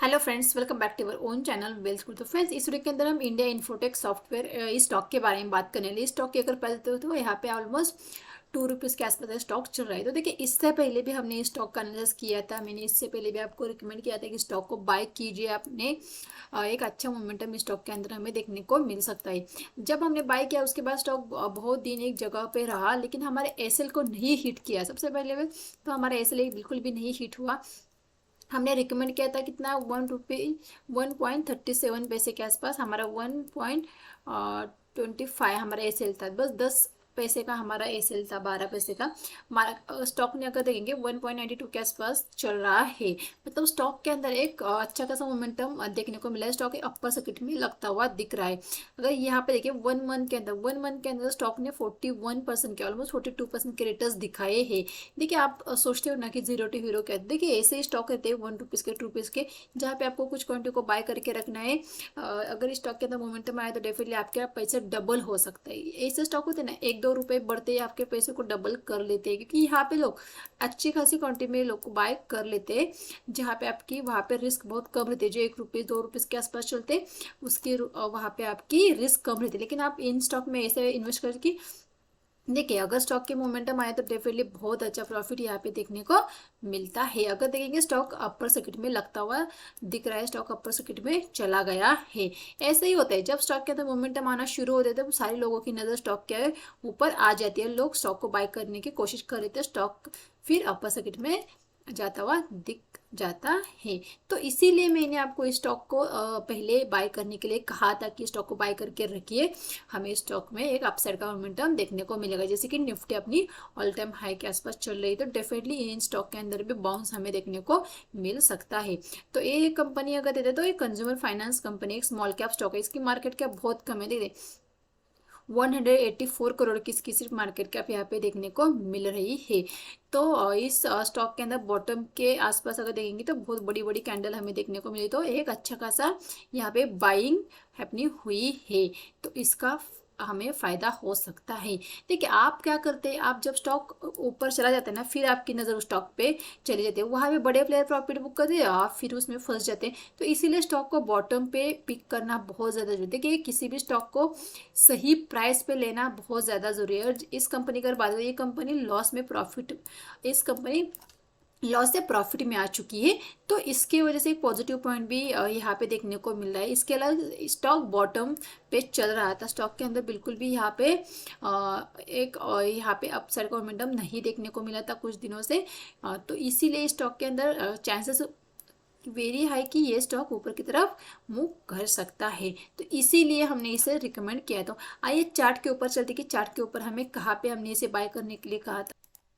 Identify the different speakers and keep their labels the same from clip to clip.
Speaker 1: Hello friends, welcome back to our own channel wealth growth. तो friends, इस video के अंदर हम इंडिया इन्फोटेक सॉफ्टवेयर इस स्टॉक के बारे में बात करने लिए। स्टॉक की अगर पहले तो यहाँ पे ऑलमोस्ट ₹2 के आसपास स्टॉक चल रहा है। तो देखिए, इससे पहले भी हमने इस स्टॉक का एनालिसिस किया था। मैंने इससे पहले भी आपको रिकमेंड किया था कि स्टॉक को बाय कीजिए। आपने एक अच्छा मोमेंटम स्टॉक के अंदर हमें देखने को मिल सकता है। जब हमने बाय किया उसके बाद स्टॉक बहुत दिन एक जगह पे रहा, लेकिन हमारे एसएल को नहीं हिट किया। सबसे पहले तो हमारा एसएल बिल्कुल भी नहीं हिट हुआ। हमने रिकमेंड किया था कितना, ₹1.37 के आसपास हमारा 1.25 हमारा एसएल था। बस 10 पैसे का हमारा एसएल था, 12 पैसे का हमारा। स्टॉक ने अगर देखेंगे 1.92 के आसपास चल रहा है। मतलब स्टॉक के अंदर एक अच्छा खासा मोमेंटम देखने को मिला है। स्टॉक एक अपर सर्किट में लगता हुआ दिख रहा है। अगर यहाँ पे देखिए 1 मंथ के अंदर स्टॉक ने 41% के, ऑलमोस्ट 42% के रिटर्न दिखाए हैं। देखिए, आप सोचते हो ना कि जीरो टू हीरो क्या, देखिए ऐसे ही स्टॉक रहते हैं ₹1 के, ₹2 के, जहाँ पे आपको कुछ क्वांटिटी को बाय करके रखना है। अगर स्टॉक के अंदर मोमेंटम आए तो डेफिनेटली आपके पैसे डबल हो सकता है। ऐसे स्टॉक होते हैं ना, ₹1-2 बढ़ते ही आपके पैसे को डबल कर लेते हैं, क्योंकि यहाँ पे लोग अच्छी खासी क्वांटिटी में लोग बाय कर लेते हैं। जहाँ पे आपकी वहाँ पे रिस्क बहुत कम रहती है। जो ₹1 ₹2 के आसपास चलते, उसके वहाँ पे आपकी रिस्क कम रहती है। लेकिन आप इन स्टॉक में ऐसे इन्वेस्ट करके देखिए, अगर स्टॉक के मोमेंटम आए तो डेफिनेटली बहुत अच्छा प्रॉफिट यहाँ पे देखने को मिलता है। अगर देखेंगे स्टॉक अपर सर्किट में लगता हुआ दिख रहा है, स्टॉक अपर सर्किट में चला गया है। ऐसे ही होता है, जब स्टॉक के अंदर मोमेंटम आना शुरू होते हैं तो सारे लोगों की नज़र स्टॉक के ऊपर आ जाती है। लोग स्टॉक को बाय करने की कोशिश कर रहे थे, स्टॉक फिर अपर सर्किट में जाता हुआ दिख जाता है। तो इसीलिए मैंने आपको इस स्टॉक को पहले बाय करने के लिए कहा था कि स्टॉक को बाय करके रखिए। हमें स्टॉक में एक अपसाइड का मोमेंटम देखने को मिलेगा। जैसे कि निफ्टी अपनी ऑल टाइम हाई के आसपास चल रही है, तो डेफिनेटली इन स्टॉक के अंदर भी बाउंस हमें देखने को मिल सकता है। तो ये कंपनी अगर देते तो एक कंज्यूमर फाइनेंस कंपनी, एक स्मॉल कैप स्टॉक है। इसकी मार्केट कैप बहुत कम है, देखिए 184 करोड़ की इसकी सिर्फ मार्केट कैप यहाँ पे देखने को मिल रही है। तो इस स्टॉक के अंदर बॉटम के आसपास अगर देखेंगे तो बहुत बड़ी बड़ी कैंडल हमें देखने को मिली। तो एक अच्छा खासा यहाँ पे बाइंग हैपनिंग हुई है, तो इसका हमें फायदा हो सकता है। देखिए, आप क्या करते हैं, आप जब स्टॉक ऊपर चला जाता है ना, फिर आपकी नज़र उस स्टॉक पे चली जाती है। वहाँ पे बड़े प्लेयर प्रॉफिट बुक करते हैं, आप फिर उसमें फंस जाते हैं। तो इसीलिए स्टॉक को बॉटम पे पिक करना बहुत ज़्यादा जरूरी है। देखिए, किसी भी स्टॉक को सही प्राइस पे लेना बहुत ज़्यादा ज़रूरी है। और इस कंपनी की अगर बात करें, ये कंपनी लॉस में प्रॉफिट, इस कंपनी लॉस से प्रॉफिट में आ चुकी है। तो इसके वजह से एक पॉजिटिव पॉइंट भी यहाँ पे देखने को मिल रहा है। इसके अलावा स्टॉक बॉटम पे चल रहा था, स्टॉक के अंदर बिल्कुल भी यहाँ पे यहाँ पे अपसाइड का मोमेंटम नहीं देखने को मिला था कुछ दिनों से। तो इसीलिए स्टॉक के अंदर चांसेस वेरी हाई कि ये स्टॉक ऊपर की तरफ मूव कर सकता है। तो इसीलिए हमने इसे रिकमेंड किया। तो आइए चार्ट के ऊपर चलते कि चार्ट के ऊपर हमें कहाँ पे हमने इसे बाय करने के लिए कहा था।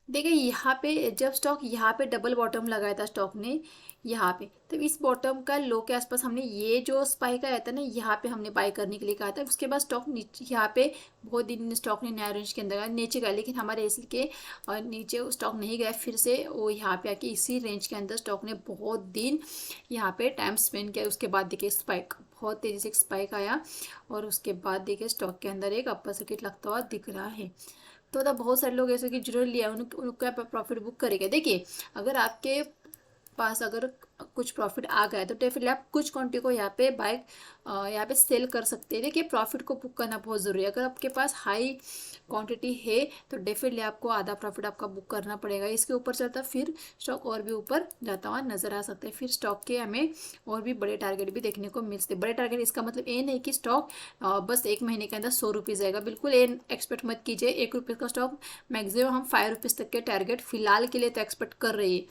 Speaker 1: देखिए, यहाँ पे जब स्टॉक यहाँ पे डबल बॉटम लगाया था स्टॉक ने यहाँ पे, तो इस बॉटम का लो के आसपास हमने ये जो स्पाइक आया था ना, यहाँ पे हमने बाय करने के लिए कहा था। उसके बाद स्टॉक नीचे, यहाँ पे बहुत दिन स्टॉक ने नया रेंज के अंदर नीचे गया, लेकिन हमारे एसी के और नीचे स्टॉक नहीं गया। फिर से वो यहाँ पे आके इसी रेंज के अंदर स्टॉक ने बहुत दिन यहाँ पे टाइम स्पेंड किया। उसके बाद देखिए स्पाइक, बहुत तेज़ी से एक स्पाइक आया और उसके बाद देखिए स्टॉक के अंदर एक अपर सर्किट लगता हुआ दिख रहा है। तो मतलब बहुत सारे लोग ऐसे कि जिन्होंने लिया उनका प्रॉफिट बुक करेगा। देखिए, अगर आपके पास अगर कुछ प्रॉफिट आ गया तो डेफिनेटली आप कुछ क्वांटिटी को यहाँ पे बाय, यहाँ पे सेल कर सकते हैं। देखिए, प्रॉफिट को बुक करना बहुत ज़रूरी है। अगर आपके पास हाई क्वांटिटी है तो डेफिनेटली आपको आधा प्रॉफिट आपका बुक करना पड़ेगा। इसके ऊपर चलता फिर स्टॉक और भी ऊपर जाता हुआ नजर आ सकता है। फिर स्टॉक के हमें और भी बड़े टारगेट भी देखने को मिल सकते हैं। बड़े टारगेट इसका मतलब ये नहीं कि स्टॉक बस एक महीने के अंदर ₹100 जाएगा, बिल्कुल ये एक्सपेक्ट मत कीजिए। ₹1 का स्टॉक मैक्सिमम हम ₹5 तक के टारगेट फिलहाल के लिए तो एक्सपेक्ट कर रही है।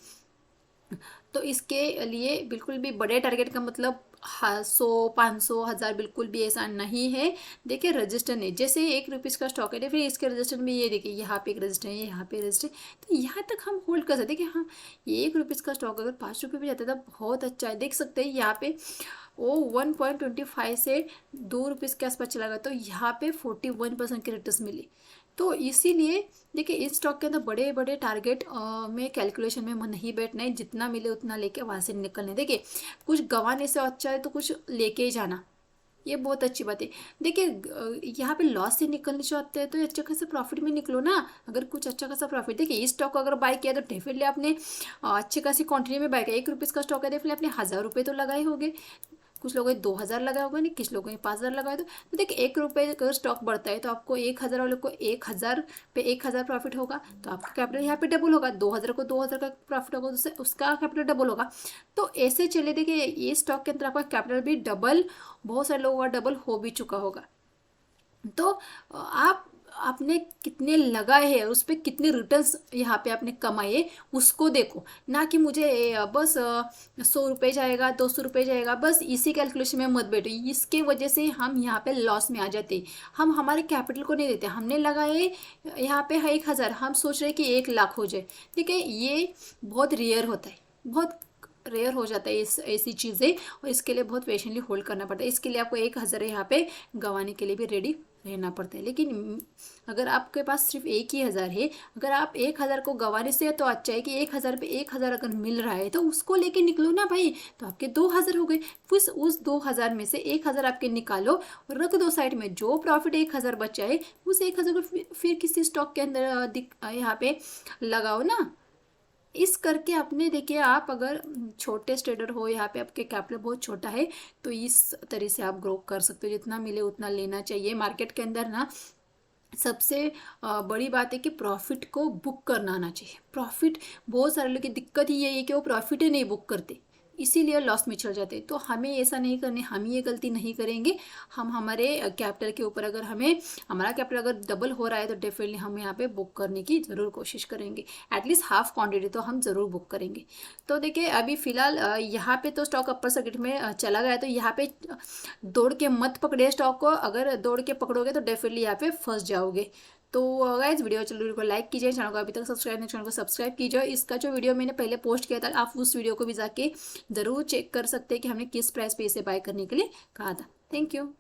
Speaker 1: तो इसके लिए बिल्कुल भी बड़े टारगेट का मतलब 100, 500, 1000 बिल्कुल भी ऐसा नहीं है। देखिए, रजिस्टर नहीं, जैसे ₹1 का स्टॉक है, फिर इसके रजिस्टर में ये देखिए यहाँ पे एक रजिस्टर है, यहाँ पे रजिस्टर, तो यहाँ तक हम होल्ड कर सकते हैं कि हाँ, ये ₹1 का स्टॉक अगर ₹5 पे जाता है तो बहुत अच्छा है। देख सकते हैं यहाँ पे वो 1.25 से ₹2 के आसपास चला गया, तो यहाँ पे 41% की रिटर्न मिली। तो इसीलिए देखिए, इस स्टॉक के अंदर बड़े बड़े टारगेट में कैलकुलेशन में नहीं बैठना है। जितना मिले उतना लेके वहाँ से निकलने। देखिए, कुछ गंवाने से अच्छा है तो कुछ लेके ही जाना। ये बहुत अच्छी बात है। देखिए यहाँ पे लॉस से निकलना चाहते हैं तो अच्छा खासा प्रॉफिट में निकलो ना। अगर कुछ अच्छा खासा प्रॉफिट, देखिए इस स्टॉक को अगर बाय किया तो डेफिनेटली आपने अच्छी खासी क्वांटिटी में बाय किया। 1 रुपीज़ का स्टॉक है, डेफिनेटली आपने 1000 रुपये तो लगाए होंगे। कुछ लोगों ने 2000 लगाया होगा, नहीं कुछ लोगों ने 5000 लगाया। तो देखिए 1 रुपये अगर स्टॉक बढ़ता है तो आपको 1000 वाले को 1000 पे 1000 प्रॉफिट होगा, तो आपका कैपिटल यहाँ पे डबल होगा। 2000 को 2000 का प्रॉफिट होगा, तो उसका कैपिटल डबल होगा। तो ऐसे चले, देखिए ये स्टॉक के अंदर आपका कैपिटल भी डबल, बहुत सारे लोगों का डबल हो भी चुका होगा। तो आप आपने कितने लगाए हैं, उस पर कितने रिटर्न्स यहाँ पे आपने कमाए उसको देखो, ना कि मुझे बस 100 रुपये जाएगा 200 रुपये जाएगा, बस इसी कैलकुलेशन में मत बैठो। इसके वजह से हम यहाँ पे लॉस में आ जाते। हम हमारे कैपिटल को नहीं देते। हमने लगाए यहाँ पे है 1000, हम सोच रहे कि 1 लाख हो जाए। ठीक है, ये बहुत रेयर होता है, बहुत रेयर हो जाता है इस ऐसी चीज़ें, और इसके लिए बहुत पेशेंटली होल्ड करना पड़ता है। इसके लिए आपको 1000 यहाँ पे गंवाने के लिए भी रेडी रहना पड़ता है। लेकिन अगर आपके पास सिर्फ 1 ही 1000 है, अगर आप 1000 को गंवाने से तो अच्छा है कि 1000 पे 1000 अगर मिल रहा है तो उसको लेके निकलो ना भाई, तो आपके 2000 हो गए। फिर उस 2000 में से 1000 आपके निकालो और रख दो साइड में। जो प्रॉफिट 1000 बचा है उस 1000 को फिर किसी स्टॉक के अंदर यहाँ पे लगाओ ना। इस करके आपने, देखिए आप अगर छोटे ट्रेडर हो, यहाँ पे आपके कैपिटल बहुत छोटा है, तो इस तरह से आप ग्रो कर सकते हो। जितना मिले उतना लेना चाहिए। मार्केट के अंदर ना सबसे बड़ी बात है कि प्रॉफिट को बुक करना आना चाहिए। प्रॉफिट, बहुत सारे लोग की दिक्कत ही यही है कि वो प्रॉफिट ही नहीं बुक करते, इसीलिए लॉस में चल जाते। तो हमें ऐसा नहीं करने, हम ये गलती नहीं करेंगे। हम हमारे कैपिटल के ऊपर, अगर हमें हमारा कैपिटल अगर डबल हो रहा है तो डेफिनेटली हम यहाँ पे बुक करने की ज़रूर कोशिश करेंगे। एटलीस्ट हाफ क्वांटिटी तो हम ज़रूर बुक करेंगे। तो देखिए अभी फ़िलहाल यहाँ पे तो स्टॉक अपर सर्किट में चला गया, तो यहाँ पे दौड़ के मत पकड़े स्टॉक को। अगर दौड़ के पकड़ोगे तो डेफिनेटली यहाँ पे फंस जाओगे। तो गाइस वीडियो को लाइक कीजिए, चैनल को अभी तक सब्सक्राइब नहीं, चैनल को सब्सक्राइब कीजिए। इसका जो वीडियो मैंने पहले पोस्ट किया था, आप उस वीडियो को भी जाके ज़रूर चेक कर सकते हैं कि हमने किस प्राइस पे इसे बाय करने के लिए कहा था। Thank you.